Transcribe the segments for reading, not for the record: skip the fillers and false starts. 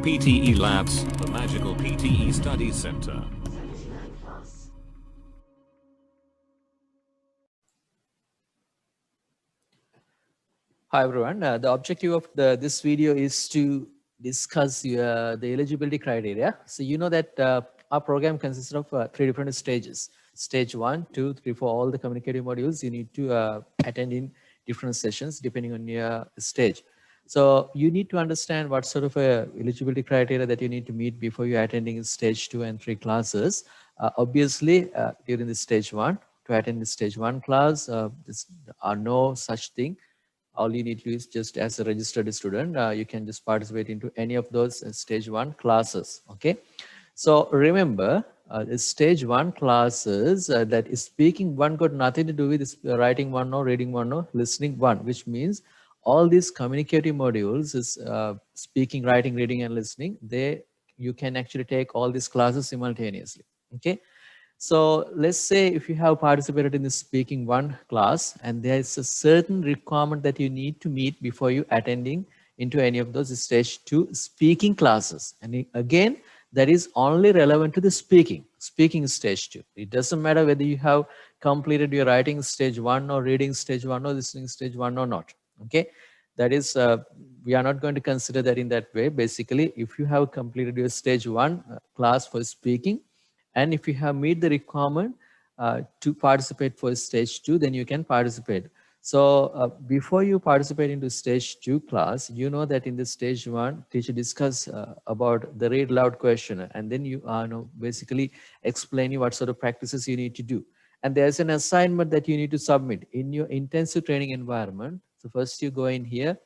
PTE Labs, the Magical PTE Studies Center. Hi everyone. The objective of this video is to discuss the eligibility criteria. So you know that our program consists of 3 different stages. Stage 1, 2, 3, for all the communicative modules you need to attend in different sessions depending on your stage. So you need to understand what sort of eligibility criteria that you need to meet before you're attending stage 2 and 3 classes. Obviously, during the stage 1, to attend the stage 1 class, there are no such thing. All you need to do is just as a registered student, you can just participate into any of those stage 1 classes. Okay. So remember, the stage 1 classes that is speaking 1 got nothing to do with this, writing 1 or reading 1 or listening 1, which means all these communicative modules is speaking, writing, reading, and listening. You can actually take all these classes simultaneously. Okay. So let's say if you have participated in the speaking 1 class and there is a certain requirement that you need to meet before you attending into any of those stage 2 speaking classes. And again, that is only relevant to the speaking stage 2. It doesn't matter whether you have completed your writing stage 1 or reading stage 1 or listening stage 1 or not. Okay. That is, we are not going to consider that in that way. Basically, if you have completed your stage 1 class for speaking, and if you have met the requirement to participate for stage 2, then you can participate. So before you participate into stage 2 class, you know that in the stage 1, teacher discuss about the read loud question, and then you basically explaining what sort of practices you need to do. And there's an assignment that you need to submit in your intensive training environment. So first you go in here,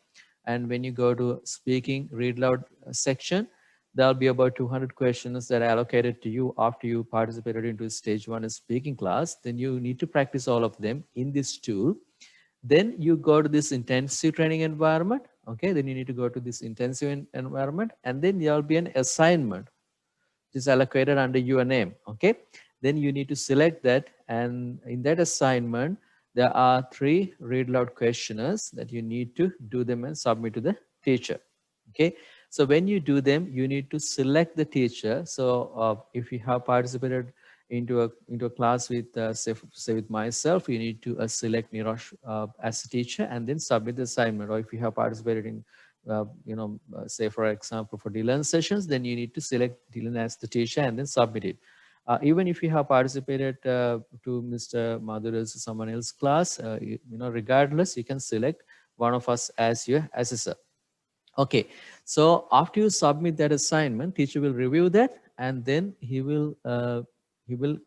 and when you go to speaking read loud section, there'll be about 200 questions that are allocated to you after you participated into stage 1 speaking class. Then you need to practice all of them in this tool. Then you go to this intensive training environment. Okay, then you need to go to this intensive environment, and then there'll be an assignment which is allocated under your name. Okay, then you need to select that, and in that assignment there are 3 read loud questionnaires that you need to do them and submit to the teacher. Okay, so when you do them, you need to select the teacher. So if you have participated into a class with say with myself, you need to select Nirosh as a teacher and then submit the assignment. Or if you have participated in say for example for Dylan sessions, then you need to select Dylan as the teacher and then submit it. Even if you have participated to Mr. Madhura's someone else class, regardless, you can select one of us as your assessor. Okay, so after you submit that assignment, teacher will review that, and then he will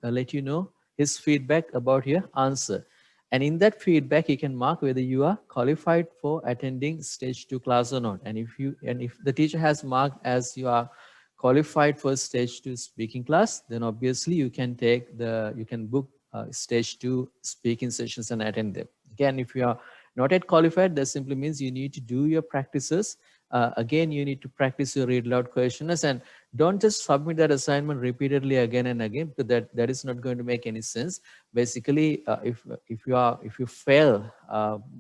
let you know his feedback about your answer. And in that feedback, he can mark whether you are qualified for attending stage 2 class or not. And if the teacher has marked as you are qualified for stage 2 speaking class, then obviously you can book stage 2 speaking sessions and attend them. Again, if you are not yet qualified, that simply means you need to do your practices. Again, you need to practice your read loud questions, and don't just submit that assignment repeatedly again and again, because that is not going to make any sense. Basically, if you fail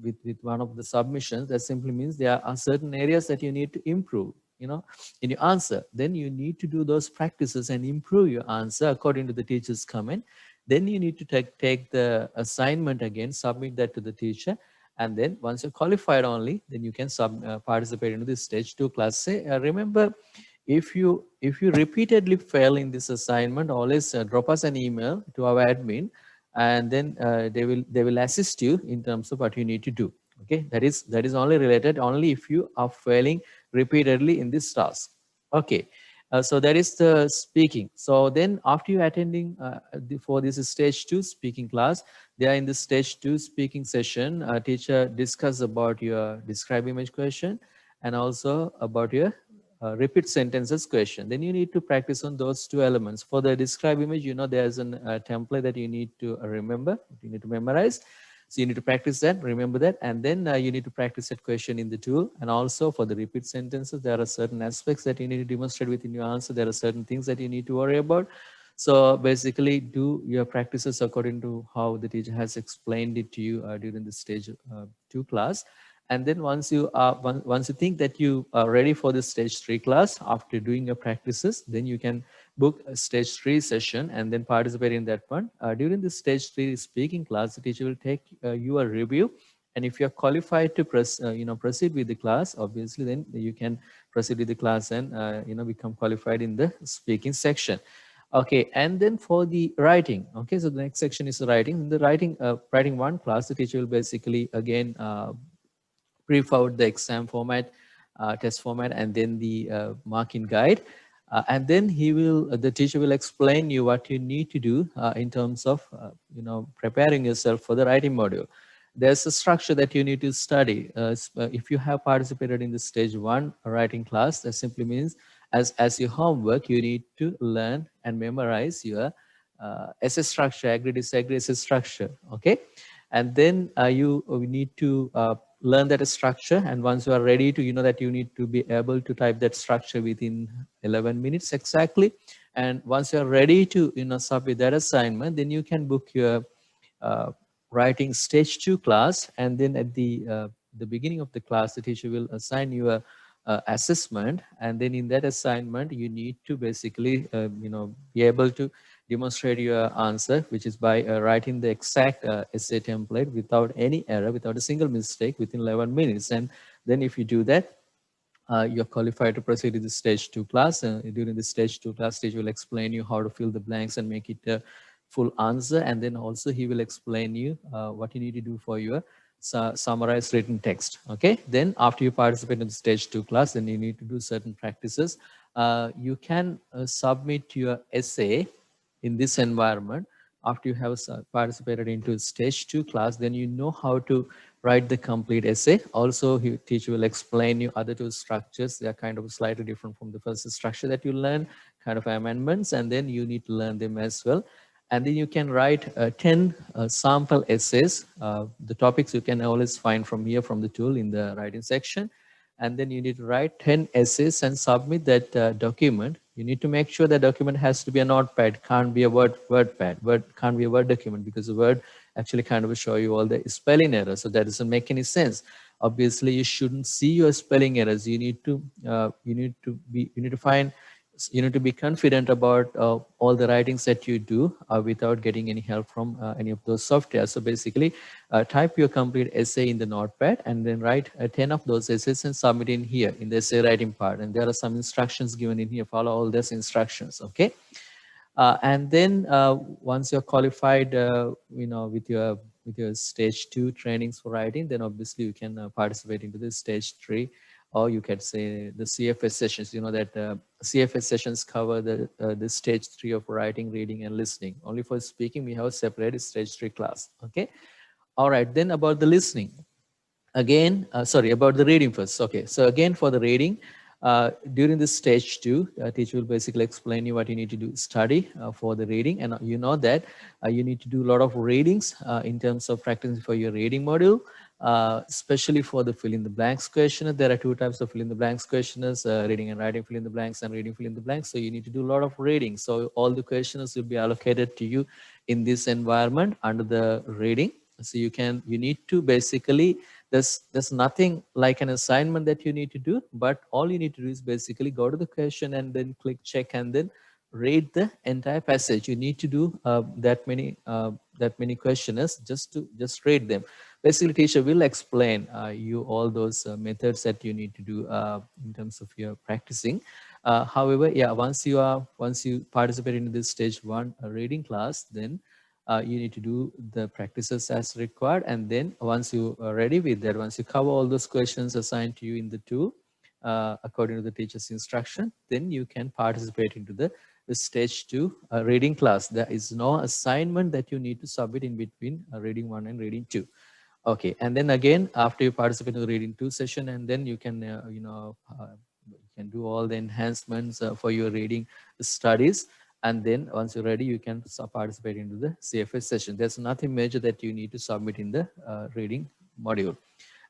with one of the submissions, that simply means there are certain areas that you need to improve, in your answer. Then you need to do those practices and improve your answer according to the teacher's comment. Then you need to take the assignment again, submit that to the teacher, and then once you're qualified only, then you can participate into this stage 2 class. Say, remember, if you repeatedly fail in this assignment, always drop us an email to our admin, and then they will assist you in terms of what you need to do. Okay, that is only related only if you are failing repeatedly in this task. Okay. So that is the speaking. So then after you attending for this stage 2 speaking class, they are in the stage 2 speaking session. Teacher discuss about your describe image question and also about your repeat sentences question. Then you need to practice on those 2 elements. For the describe image, there's a template that you need to remember, you need to memorize. So you need to practice that, remember that, and then you need to practice that question in the tool. And also for the repeat sentences, there are certain aspects that you need to demonstrate within your answer. There are certain things that you need to worry about. So basically do your practices according to how the teacher has explained it to you during the stage 2 class. And then once you think that you are ready for the stage 3 class after doing your practices, then you can book a stage 3 session and then participate in that one. During the stage 3 speaking class, the teacher will take you a review, and if you're qualified to proceed with the class, obviously then you can proceed with the class and become qualified in the speaking section. Okay, and then for the writing, okay, so the next section is the writing. In the writing one class, the teacher will basically again brief out the exam format, test format, and then the marking guide. And then the teacher will explain you what you need to do in terms of, preparing yourself for the writing module. There's a structure that you need to study. If you have participated in the stage 1 writing class, that simply means as your homework, you need to learn and memorize your essay structure, agree, disagree essay structure, okay? And then you need to learn that structure, and once you are ready to, that you need to be able to type that structure within 11 minutes exactly. And once you are ready to, submit that assignment, then you can book your uh, writing stage 2 class. And then at the beginning of the class, the teacher will assign you a assessment, and then in that assignment you need to basically be able to demonstrate your answer, which is by writing the exact essay template without any error, without a single mistake, within 11 minutes. And then if you do that, you're qualified to proceed to the stage 2 class. During the stage 2 class, teacher will explain you how to fill the blanks and make it a full answer. And then also he will explain you what you need to do for your summarized written text. Okay. Then after you participate in the stage 2 class, then you need to do certain practices. You can submit your essay in this environment after you have participated into stage 2 class. Then you know how to write the complete essay. Also, teacher will explain you other two structures. They are kind of slightly different from the first structure that you learn, kind of amendments, and then you need to learn them as well. And then you can write 10 sample essays. The topics you can always find from here from the tool in the writing section. And then you need to write 10 essays and submit that document. You need to make sure the document has to be a notepad, can't be a word pad. Word can't be a Word document, because the Word actually kind of show you all the spelling errors. So that doesn't make any sense. Obviously, you shouldn't see your spelling errors. You need to be confident about all the writings that you do without getting any help from any of those software. So basically, type your complete essay in the notepad and then write 10 of those essays and submit in here in the essay writing part. And there are some instructions given in here. Follow all these instructions, okay? And then once you're qualified, with your stage 2 trainings for writing, then obviously you can participate into the stage 3, or you can say the CFS sessions. You know that CFS sessions cover the stage 3 of writing, reading, and listening. Only for speaking, we have a separate stage 3 class. Okay. All right. Then about the listening. Again, sorry, about the reading first. Okay, so again for the reading, during this stage 2, teacher will basically explain you what you need to do, study for the reading. And you know that you need to do a lot of readings in terms of practicing for your reading module, especially for the fill in the blanks question. There are two types of fill in the blanks questionnaires, reading and writing fill in the blanks and reading fill in the blanks. So you need to do a lot of reading. So all the questions will be allocated to you in this environment under the reading. So you need to basically, there's nothing like an assignment that you need to do, but all you need to do is basically go to the question and then click check and then read the entire passage. You need to do that many questionnaires just read them. Basically, teacher will explain you all those methods that you need to do in terms of your practicing. However, yeah, once you participate in this stage 1 reading class, then you need to do the practices as required. And then once you are ready with that, once you cover all those questions assigned to you in the tool, according to the teacher's instruction, then you can participate into the stage 2 reading class. There is no assignment that you need to submit in between reading 1 and reading 2. Okay, and then again, after you participate in the reading 2 session, and then you can, you can do all the enhancements for your reading studies. And then once you're ready, you can participate into the CFS session. There's nothing major that you need to submit in the reading module.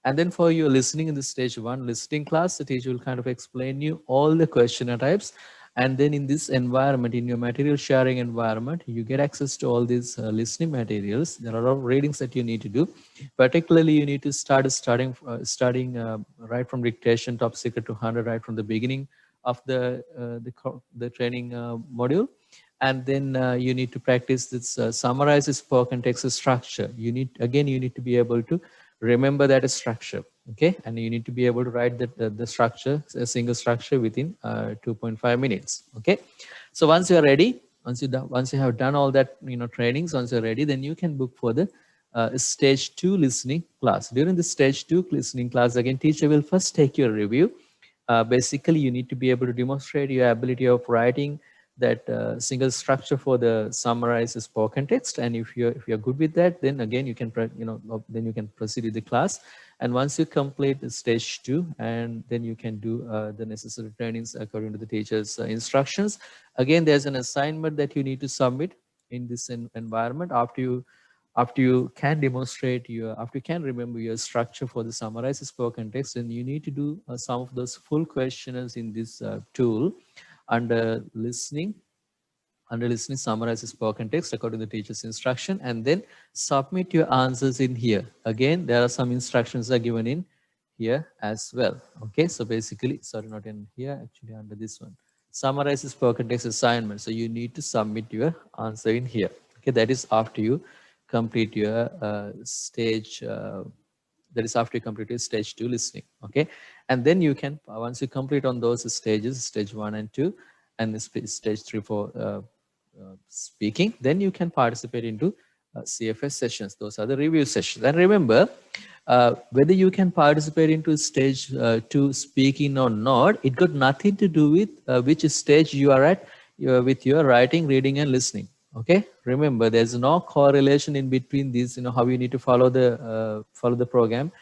And then for your listening in the stage 1 listening class, the teacher will kind of explain you all the questionnaire types. And then in this environment, in your material sharing environment, you get access to all these listening materials. There are a lot of readings that you need to do. Particularly, you need to starting right from dictation, top secret to 100, right from the beginning of the training module. And then you need to practice this summarizes spoken text structure. You need to be able to remember that structure, okay? And you need to be able to write the structure, a single structure within 2.5 minutes, okay? So once you are ready, once you have done all that, trainings, once you're ready, then you can book for the stage 2 listening class. During the stage 2 listening class, again, teacher will first take your review. Basically, you need to be able to demonstrate your ability of writing that single structure for the summarized spoken text. And if you're good with that, then again you can then you can proceed with the class. And once you complete the stage 2, and then you can do the necessary trainings according to the teacher's instructions. Again, there's an assignment that you need to submit in this environment after you can demonstrate after you can remember your structure for the summarized spoken text. And you need to do some of those full questionnaires in this tool under listening. Under listening, summarize the spoken text according to the teacher's instruction, and then submit your answers in here. Again, there are some instructions are given in here as well. Okay, so basically, sorry, not in here, actually under this one. Summarize the spoken text assignment. So you need to submit your answer in here. Okay, that is after you complete your stage that is after you complete your stage 2 listening, okay? And then you can, once you complete on those stages, stage 1 and 2, and the stage 3 for speaking, then you can participate into CFS sessions. Those are the review sessions. And remember, whether you can participate into stage 2 speaking or not, it got nothing to do with which stage you are at with your writing, reading, and listening. Okay, remember, there's no correlation in between these, how you need to follow the program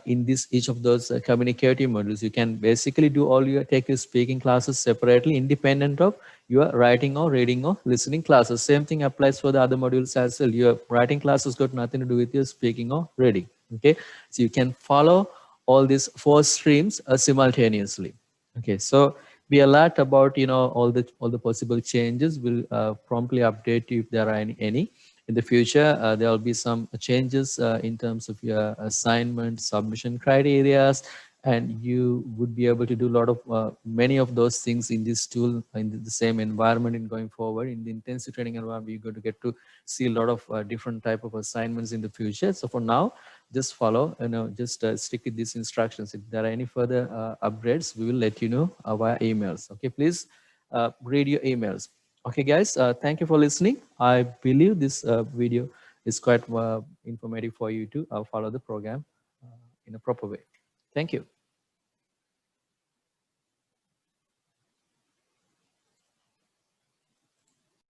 in this each of those communicative modules. You can basically do take your speaking classes separately, independent of your writing or reading or listening classes. Same thing applies for the other modules as well. Your writing classes got nothing to do with your speaking or reading. Okay, so you can follow all these 4 streams simultaneously. Okay, so be alert about all the possible changes. We'll promptly update you if there are any. In the future, there will be some changes in terms of your assignment submission criteria, and you would be able to do a lot of many of those things in this tool in the same environment. In going forward in the intensive training environment, you're going to get to see a lot of different type of assignments in the future. So for now, just follow, just stick with these instructions. If there are any further upgrades, we will let you know via emails. Okay, please read your emails. Okay, guys, thank you for listening. I believe this video is quite informative for you to follow the program in a proper way. Thank you.